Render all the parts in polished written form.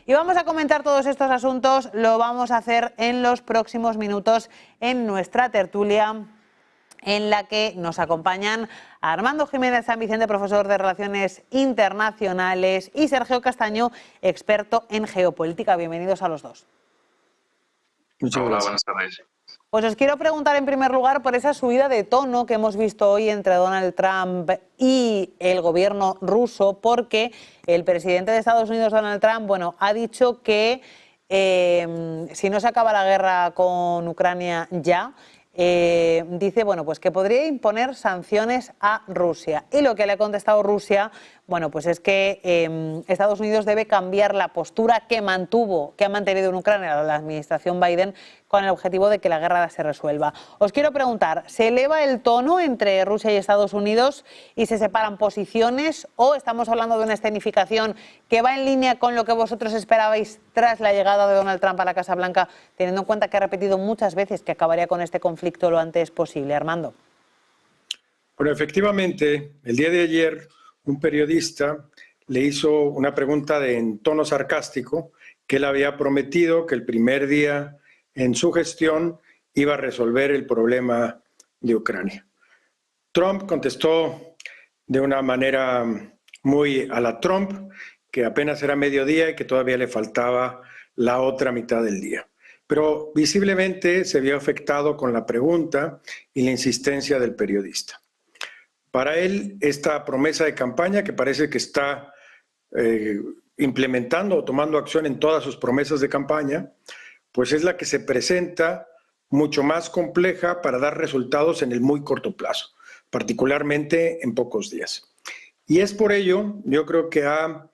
Y vamos a comentar todos estos asuntos, lo vamos a hacer en los próximos minutos en nuestra tertulia, en la que nos acompañan Armando Jiménez San Vicente, profesor de Relaciones Internacionales, y Sergio Castaño, experto en geopolítica. Bienvenidos a los dos. Muchas gracias. Buenas tardes. Pues os quiero preguntar en primer lugar por esa subida de tono que hemos visto hoy entre Donald Trump y el gobierno ruso, porque el presidente de Estados Unidos, Donald Trump, bueno, ha dicho que si no se acaba la guerra con Ucrania ya, dice, bueno, pues que podría imponer sanciones a Rusia. Y lo que le ha contestado Rusia, bueno, pues es que Estados Unidos debe cambiar la postura que ha mantenido en Ucrania la administración Biden, con el objetivo de que la guerra se resuelva. Os quiero preguntar, ¿se eleva el tono entre Rusia y Estados Unidos y se separan posiciones, o estamos hablando de una escenificación que va en línea con lo que vosotros esperabais tras la llegada de Donald Trump a la Casa Blanca, teniendo en cuenta que ha repetido muchas veces que acabaría con este conflicto lo antes posible? Armando. Bueno, efectivamente, el día de ayer un periodista le hizo una pregunta en tono sarcástico, que él había prometido que el primer día en su gestión iba a resolver el problema de Ucrania. Trump contestó de una manera muy a la Trump, que apenas era mediodía y que todavía le faltaba la otra mitad del día. Pero visiblemente se vio afectado con la pregunta y la insistencia del periodista. Para él, esta promesa de campaña, que parece que está implementando o tomando acción en todas sus promesas de campaña, pues es la que se presenta mucho más compleja para dar resultados en el muy corto plazo, particularmente en pocos días. Y es por ello, yo creo que ha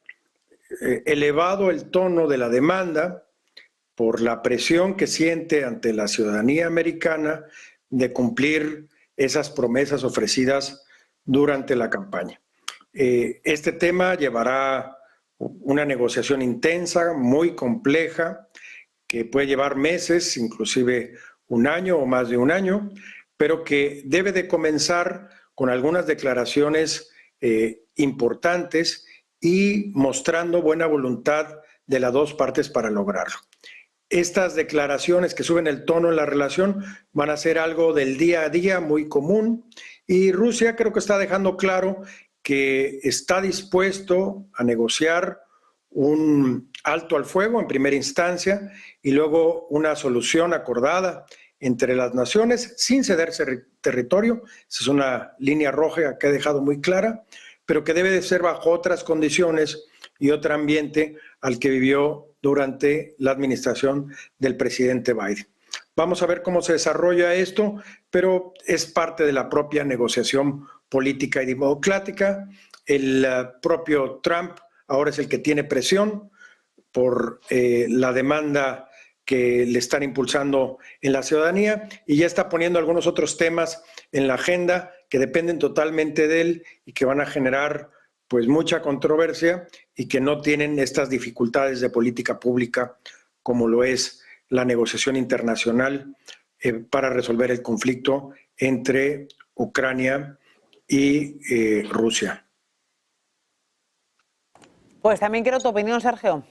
elevado el tono de la demanda por la presión que siente ante la ciudadanía americana de cumplir esas promesas ofrecidas durante la campaña. Este tema llevará una negociación intensa, muy compleja, que puede llevar meses, inclusive un año o más de un año, pero que debe de comenzar con algunas declaraciones importantes y mostrando buena voluntad de las dos partes para lograrlo. Estas declaraciones que suben el tono en la relación van a ser algo del día a día muy común, y Rusia creo que está dejando claro que está dispuesto a negociar un alto al fuego en primera instancia y luego una solución acordada entre las naciones sin cederse territorio. Esa es una línea roja que ha dejado muy clara, pero que debe de ser bajo otras condiciones y otro ambiente al que vivió durante la administración del presidente Biden. Vamos a ver cómo se desarrolla esto, pero es parte de la propia negociación política y democrática. El propio Trump ahora es el que tiene presión por la demanda que le están impulsando en la ciudadanía, y ya está poniendo algunos otros temas en la agenda que dependen totalmente de él y que van a generar pues mucha controversia y que no tienen estas dificultades de política pública como lo es la negociación internacional para resolver el conflicto entre Ucrania y Rusia. Pues también quiero tu opinión, Sergio.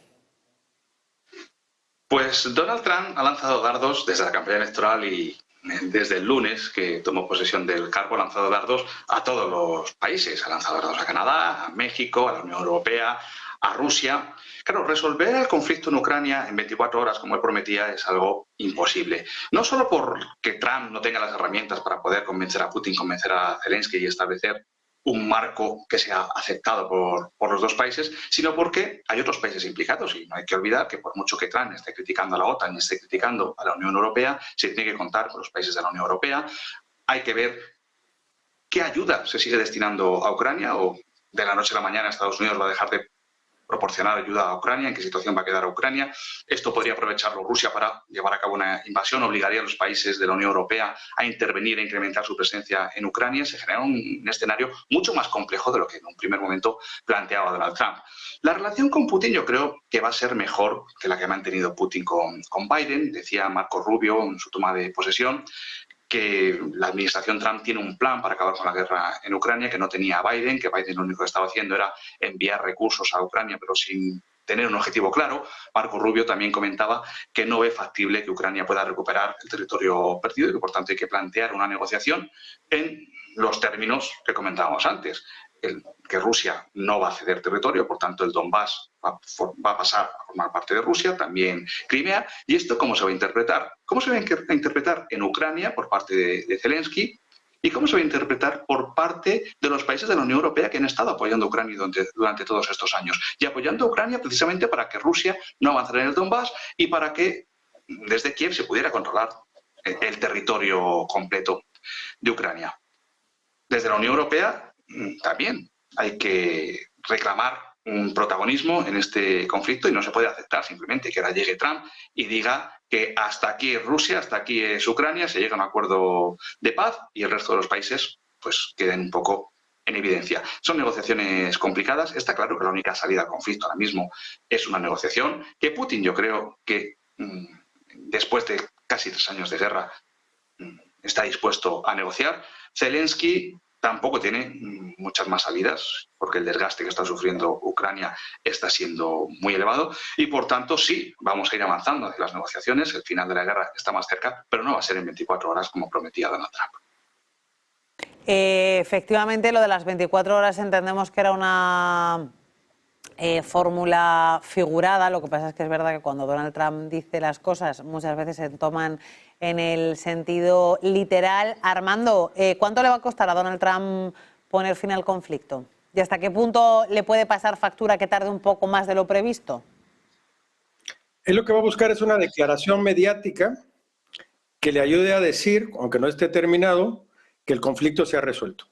Pues Donald Trump ha lanzado dardos desde la campaña electoral y desde el lunes que tomó posesión del cargo, ha lanzado dardos a todos los países. Ha lanzado dardos a Canadá, a México, a la Unión Europea, a Rusia. Claro, resolver el conflicto en Ucrania en 24 horas, como él prometía, es algo imposible. No solo porque Trump no tenga las herramientas para poder convencer a Putin, convencer a Zelensky y establecer un marco que sea aceptado por los dos países, sino porque hay otros países implicados, y no hay que olvidar que por mucho que Trump esté criticando a la OTAN y esté criticando a la Unión Europea, se tiene que contar con los países de la Unión Europea. Hay que ver qué ayuda se sigue destinando a Ucrania, o de la noche a la mañana Estados Unidos va a dejar de proporcionar ayuda a Ucrania, en qué situación va a quedar Ucrania. Esto podría aprovecharlo Rusia para llevar a cabo una invasión, obligaría a los países de la Unión Europea a intervenir e incrementar su presencia en Ucrania. Se genera un escenario mucho más complejo de lo que en un primer momento planteaba Donald Trump. La relación con Putin yo creo que va a ser mejor que la que ha mantenido Putin con Biden. Decía Marco Rubio en su toma de posesión que la administración Trump tiene un plan para acabar con la guerra en Ucrania que no tenía Biden, que Biden lo único que estaba haciendo era enviar recursos a Ucrania, pero sin tener un objetivo claro. Marco Rubio también comentaba que no ve factible que Ucrania pueda recuperar el territorio perdido y que por tanto hay que plantear una negociación en los términos que comentábamos antes. Que Rusia no va a ceder territorio, por tanto el Donbass va a pasar a formar parte de Rusia, también Crimea. ¿Y esto cómo se va a interpretar? ¿Cómo se va a interpretar en Ucrania por parte de Zelensky? ¿Y cómo se va a interpretar por parte de los países de la Unión Europea que han estado apoyando a Ucrania durante todos estos años? Y apoyando a Ucrania precisamente para que Rusia no avanzara en el Donbass y para que desde Kiev se pudiera controlar el territorio completo de Ucrania. Desde la Unión Europea también hay que reclamar un protagonismo en este conflicto y no se puede aceptar simplemente que ahora llegue Trump y diga que hasta aquí es Rusia, hasta aquí es Ucrania, se llega a un acuerdo de paz y el resto de los países pues queden un poco en evidencia. Son negociaciones complicadas. Está claro que la única salida al conflicto ahora mismo es una negociación que Putin, yo creo que después de casi 3 años de guerra está dispuesto a negociar. Zelensky tampoco tiene muchas más salidas porque el desgaste que está sufriendo Ucrania está siendo muy elevado y por tanto sí, vamos a ir avanzando hacia las negociaciones, el final de la guerra está más cerca, pero no va a ser en 24 horas como prometía Donald Trump. Efectivamente, lo de las 24 horas entendemos que era una fórmula figurada. Lo que pasa es que es verdad que cuando Donald Trump dice las cosas muchas veces se toman en el sentido literal. Armando, ¿cuánto le va a costar a Donald Trump poner fin al conflicto? ¿Y hasta qué punto le puede pasar factura que tarde un poco más de lo previsto? Él lo que va a buscar es una declaración mediática que le ayude a decir, aunque no esté terminado, que el conflicto se ha resuelto.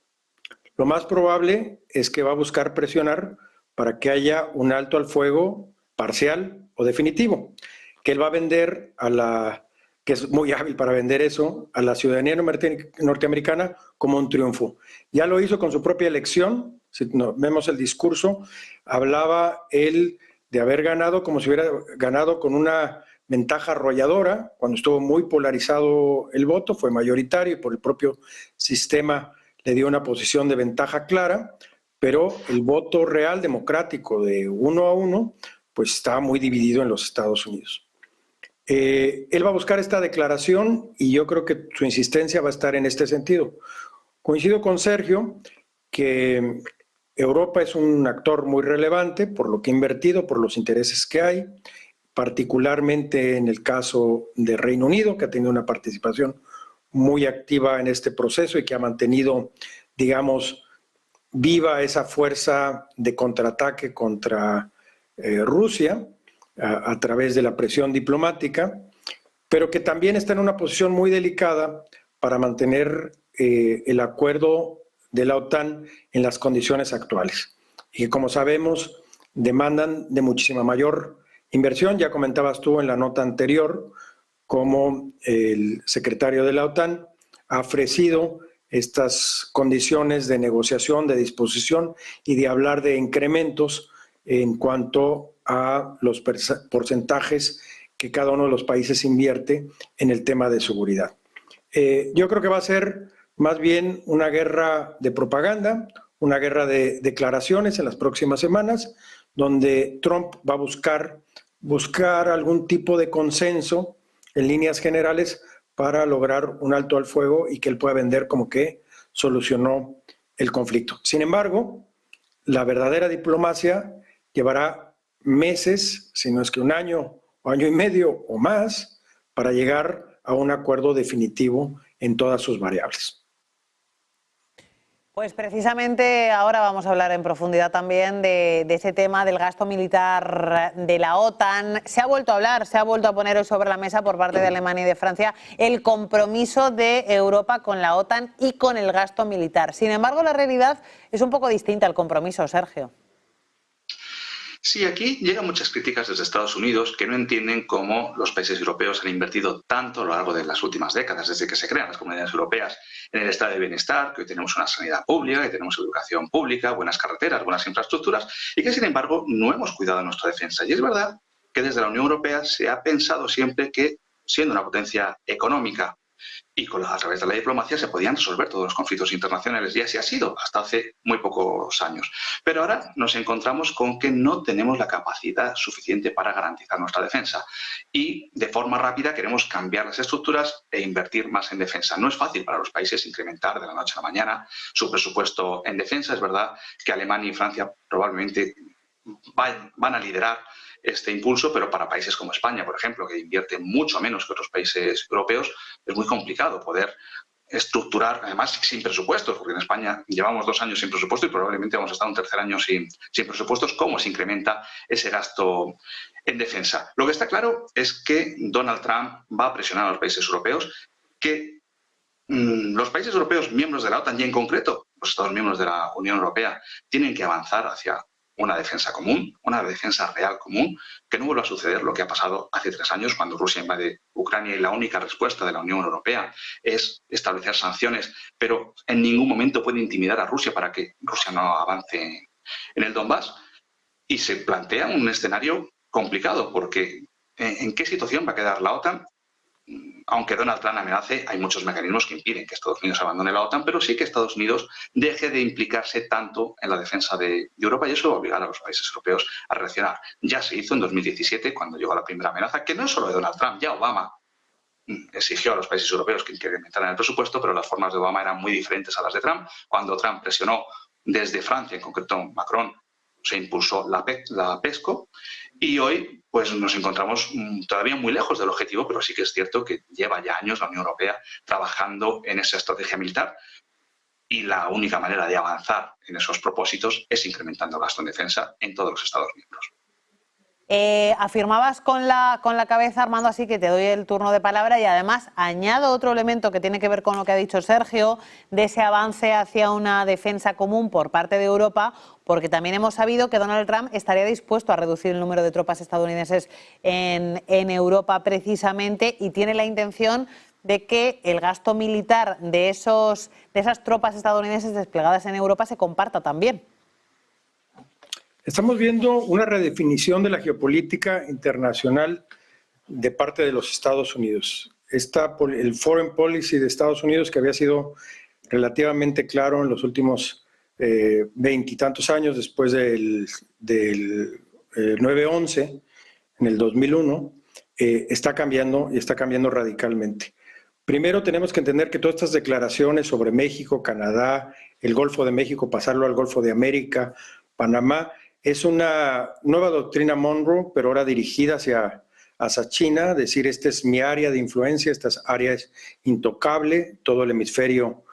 Lo más probable es que va a buscar presionar para que haya un alto al fuego parcial o definitivo, que él va a vender que es muy hábil para vender eso, a la ciudadanía norteamericana como un triunfo. Ya lo hizo con su propia elección. Si vemos el discurso, hablaba él de haber ganado como si hubiera ganado con una ventaja arrolladora, cuando estuvo muy polarizado el voto, fue mayoritario y por el propio sistema le dio una posición de ventaja clara, pero el voto real democrático de 1 a 1, pues estaba muy dividido en los Estados Unidos. Él va a buscar esta declaración y yo creo que su insistencia va a estar en este sentido. Coincido con Sergio que Europa es un actor muy relevante por lo que ha invertido, por los intereses que hay, particularmente en el caso de Reino Unido, que ha tenido una participación muy activa en este proceso y que ha mantenido, digamos, viva esa fuerza de contraataque contra Rusia a través de la presión diplomática, pero que también está en una posición muy delicada para mantener el acuerdo de la OTAN en las condiciones actuales. Y que, como sabemos, demandan de muchísima mayor inversión. Ya comentabas tú en la nota anterior cómo el secretario de la OTAN ha ofrecido estas condiciones de negociación, de disposición y de hablar de incrementos en cuanto a los porcentajes que cada uno de los países invierte en el tema de seguridad. Yo creo que va a ser más bien una guerra de propaganda, una guerra de declaraciones en las próximas semanas, donde Trump va a buscar algún tipo de consenso en líneas generales para lograr un alto al fuego y que él pueda vender como que solucionó el conflicto. Sin embargo, la verdadera diplomacia llevará meses, si no es que un año o año y medio o más, para llegar a un acuerdo definitivo en todas sus variables. Pues precisamente ahora vamos a hablar en profundidad también de ese tema del gasto militar de la OTAN. Se ha vuelto a hablar, se ha vuelto a poner hoy sobre la mesa por parte de Alemania y de Francia el compromiso de Europa con la OTAN y con el gasto militar. Sin embargo, la realidad es un poco distinta al compromiso, Sergio. Sí, aquí llegan muchas críticas desde Estados Unidos que no entienden cómo los países europeos han invertido tanto a lo largo de las últimas décadas, desde que se crean las comunidades europeas, en el estado de bienestar, que hoy tenemos una sanidad pública, que tenemos educación pública, buenas carreteras, buenas infraestructuras, y que sin embargo no hemos cuidado de nuestra defensa. Y es verdad que desde la Unión Europea se ha pensado siempre que, siendo una potencia económica Y a través de la diplomacia se podían resolver todos los conflictos internacionales, y así ha sido hasta hace muy pocos años. Pero ahora nos encontramos con que no tenemos la capacidad suficiente para garantizar nuestra defensa, y de forma rápida queremos cambiar las estructuras e invertir más en defensa. No es fácil para los países incrementar de la noche a la mañana su presupuesto en defensa. Es verdad que Alemania y Francia probablemente van a liderar este impulso, pero para países como España, por ejemplo, que invierten mucho menos que otros países europeos, es muy complicado poder estructurar, además sin presupuestos, porque en España llevamos 2 años sin presupuesto y probablemente vamos a estar un tercer año sin presupuestos. ¿Cómo se incrementa ese gasto en defensa? Lo que está claro es que Donald Trump va a presionar a los países europeos, que los países europeos miembros de la OTAN y en concreto los Estados miembros de la Unión Europea tienen que avanzar hacia una defensa común, una defensa real común, que no vuelva a suceder lo que ha pasado hace 3 años cuando Rusia invade Ucrania y la única respuesta de la Unión Europea es establecer sanciones, pero en ningún momento puede intimidar a Rusia para que Rusia no avance en el Donbass. Y se plantea un escenario complicado, porque ¿en qué situación va a quedar la OTAN? Aunque Donald Trump amenace, hay muchos mecanismos que impiden que Estados Unidos abandone la OTAN, pero sí que Estados Unidos deje de implicarse tanto en la defensa de Europa, y eso va a obligar a los países europeos a reaccionar. Ya se hizo en 2017, cuando llegó la primera amenaza, que no es solo de Donald Trump. Ya Obama exigió a los países europeos que incrementaran el presupuesto, pero las formas de Obama eran muy diferentes a las de Trump. Cuando Trump presionó desde Francia, en concreto Macron, se impulsó la PESCO, y hoy pues nos encontramos todavía muy lejos del objetivo, pero sí que es cierto que lleva ya años la Unión Europea trabajando en esa estrategia militar, y la única manera de avanzar en esos propósitos es incrementando el gasto en defensa en todos los Estados miembros. Afirmabas con la cabeza, Armando, así que te doy el turno de palabra, y además añado otro elemento que tiene que ver con lo que ha dicho Sergio, de ese avance hacia una defensa común por parte de Europa, porque también hemos sabido que Donald Trump estaría dispuesto a reducir el número de tropas estadounidenses en Europa precisamente, y tiene la intención de que el gasto militar de esas tropas estadounidenses desplegadas en Europa se comparta también. Estamos viendo una redefinición de la geopolítica internacional de parte de los Estados Unidos. El foreign policy de Estados Unidos, que había sido relativamente claro en los últimos 20 y tantos años, después del 9/11, en el 2001, está cambiando, y está cambiando radicalmente. Primero tenemos que entender que todas estas declaraciones sobre México, Canadá, el Golfo de México, pasarlo al Golfo de América, Panamá, es una nueva doctrina Monroe, pero ahora dirigida hacia China, decir, esta es mi área de influencia, esta área es intocable, todo el hemisferio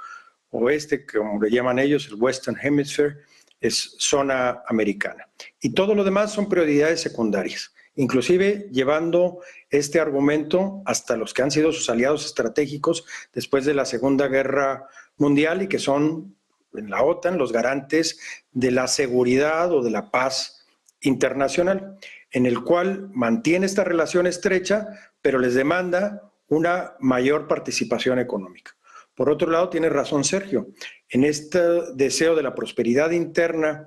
oeste, como le llaman ellos, el Western Hemisphere, es zona americana. Y todo lo demás son prioridades secundarias, inclusive llevando este argumento hasta los que han sido sus aliados estratégicos después de la Segunda Guerra Mundial, y que son en la OTAN los garantes de la seguridad o de la paz internacional, en el cual mantiene esta relación estrecha, pero les demanda una mayor participación económica. Por otro lado, tiene razón Sergio, en este deseo de la prosperidad interna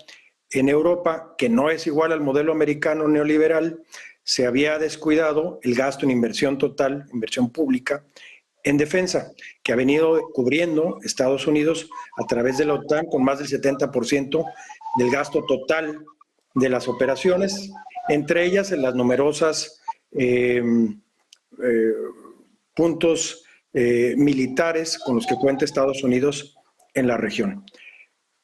en Europa, que no es igual al modelo americano neoliberal, se había descuidado el gasto en inversión total, inversión pública, en defensa, que ha venido cubriendo Estados Unidos a través de la OTAN con más del 70% del gasto total de las operaciones, entre ellas en las numerosas puntos militares con los que cuenta Estados Unidos en la región.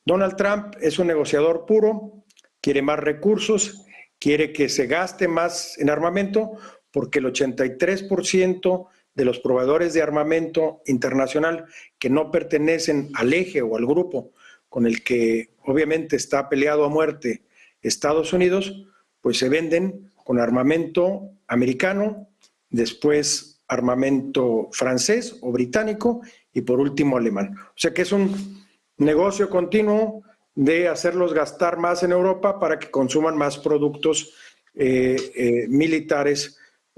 Donald Trump es un negociador puro, quiere más recursos, quiere que se gaste más en armamento, porque el 83% de los proveedores de armamento internacional que no pertenecen al eje o al grupo con el que obviamente está peleado a muerte Estados Unidos, pues se venden con armamento americano, después armamento francés o británico y por último alemán. O sea que es un negocio continuo de hacerlos gastar más en Europa para que consuman más productos militares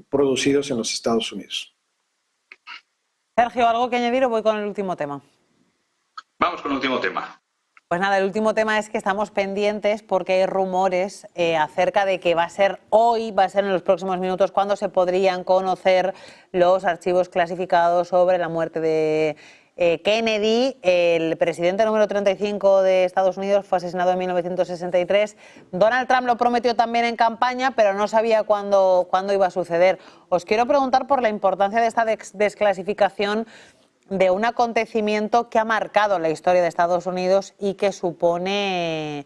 producidos en los Estados Unidos. Sergio, ¿algo que añadir o voy con el último tema? Vamos con el último tema. Pues nada, el último tema es que estamos pendientes porque hay rumores acerca de que va a ser hoy, va a ser en los próximos minutos, cuando se podrían conocer los archivos clasificados sobre la muerte de Kennedy. El presidente número 35 de Estados Unidos fue asesinado en 1963. Donald Trump lo prometió también en campaña, pero no sabía cuándo iba a suceder. Os quiero preguntar por la importancia de esta desclasificación de un acontecimiento que ha marcado la historia de Estados Unidos y que supone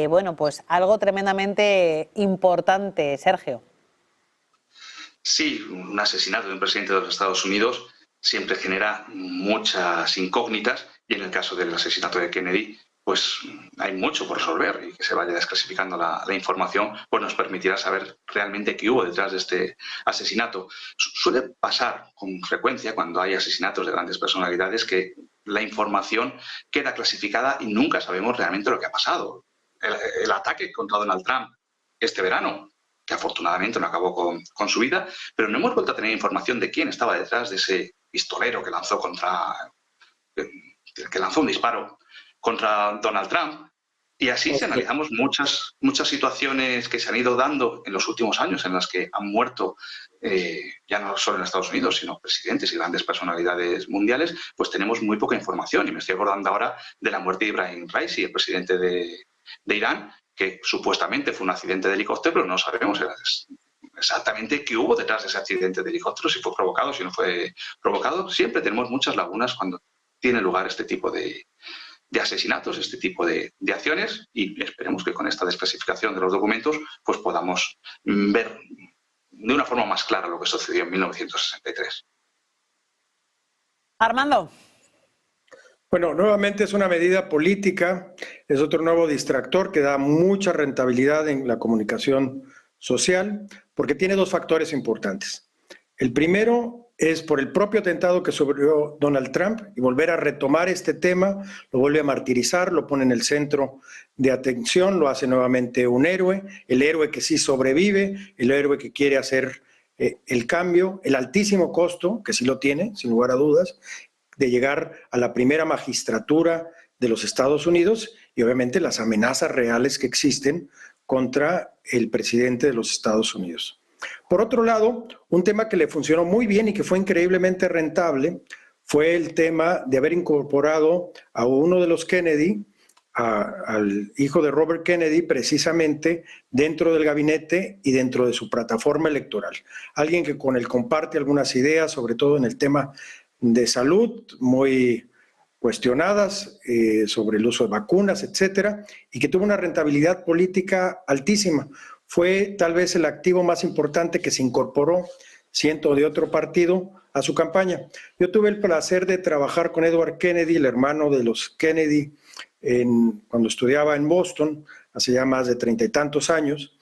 bueno, pues algo tremendamente importante, Sergio. Sí, un asesinato de un presidente de los Estados Unidos siempre genera muchas incógnitas, y en el caso del asesinato de Kennedy, pues hay mucho por resolver, y que se vaya desclasificando la información pues nos permitirá saber realmente qué hubo detrás de este asesinato. Suele pasar con frecuencia cuando hay asesinatos de grandes personalidades que la información queda clasificada y nunca sabemos realmente lo que ha pasado. El ataque contra Donald Trump este verano, que afortunadamente no acabó con su vida, pero no hemos vuelto a tener información de quién estaba detrás de ese pistolero que lanzó un disparo contra Donald Trump. Y así, si analizamos muchas situaciones que se han ido dando en los últimos años en las que han muerto, ya no solo en Estados Unidos, sino presidentes y grandes personalidades mundiales, pues tenemos muy poca información. Y me estoy acordando ahora de la muerte de Ibrahim Raisi, el presidente de Irán, que supuestamente fue un accidente de helicóptero, pero no sabemos exactamente qué hubo detrás de ese accidente de helicóptero, si fue provocado, si no fue provocado. Siempre tenemos muchas lagunas cuando tiene lugar este tipo de asesinatos, este tipo de acciones, y esperemos que con esta desclasificación de los documentos pues podamos ver de una forma más clara lo que sucedió en 1963. Armando. Bueno, nuevamente es una medida política, es otro nuevo distractor que da mucha rentabilidad en la comunicación social, porque tiene dos factores importantes. El primero es por el propio atentado que sufrió Donald Trump, y volver a retomar este tema, lo vuelve a martirizar, lo pone en el centro de atención, lo hace nuevamente un héroe, el héroe que sí sobrevive, el héroe que quiere hacer el cambio, el altísimo costo, que sí lo tiene, sin lugar a dudas, de llegar a la primera magistratura de los Estados Unidos, y obviamente las amenazas reales que existen contra el presidente de los Estados Unidos. Por otro lado, un tema que le funcionó muy bien y que fue increíblemente rentable fue el tema de haber incorporado a uno de los Kennedy, al hijo de Robert Kennedy, precisamente dentro del gabinete y dentro de su plataforma electoral. Alguien que con él comparte algunas ideas, sobre todo en el tema de salud, muy cuestionadas, sobre el uso de vacunas, etcétera, y que tuvo una rentabilidad política altísima. Fue tal vez el activo más importante que se incorporó, siendo de otro partido, a su campaña. Yo tuve el placer de trabajar con Edward Kennedy, el hermano de los Kennedy, cuando estudiaba en Boston, hace ya más de 30 y tantos años,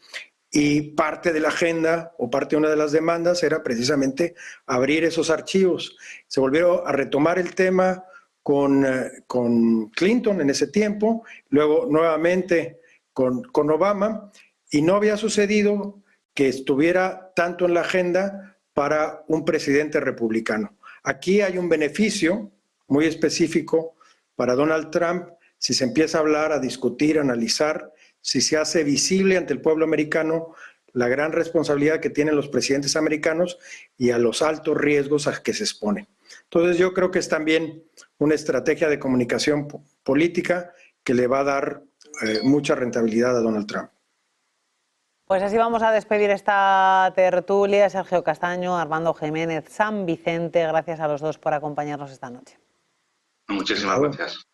y parte de la agenda o parte de una de las demandas era precisamente abrir esos archivos. Se volvió a retomar el tema con Clinton en ese tiempo, luego nuevamente con Obama, y no había sucedido que estuviera tanto en la agenda para un presidente republicano. Aquí hay un beneficio muy específico para Donald Trump si se empieza a hablar, a discutir, a analizar, si se hace visible ante el pueblo americano la gran responsabilidad que tienen los presidentes americanos y a los altos riesgos a que se exponen. Entonces yo creo que es también una estrategia de comunicación política que le va a dar mucha rentabilidad a Donald Trump. Pues así vamos a despedir esta tertulia. Sergio Castaño, Armando Jiménez San Vicente, gracias a los dos por acompañarnos esta noche. Muchísimas gracias.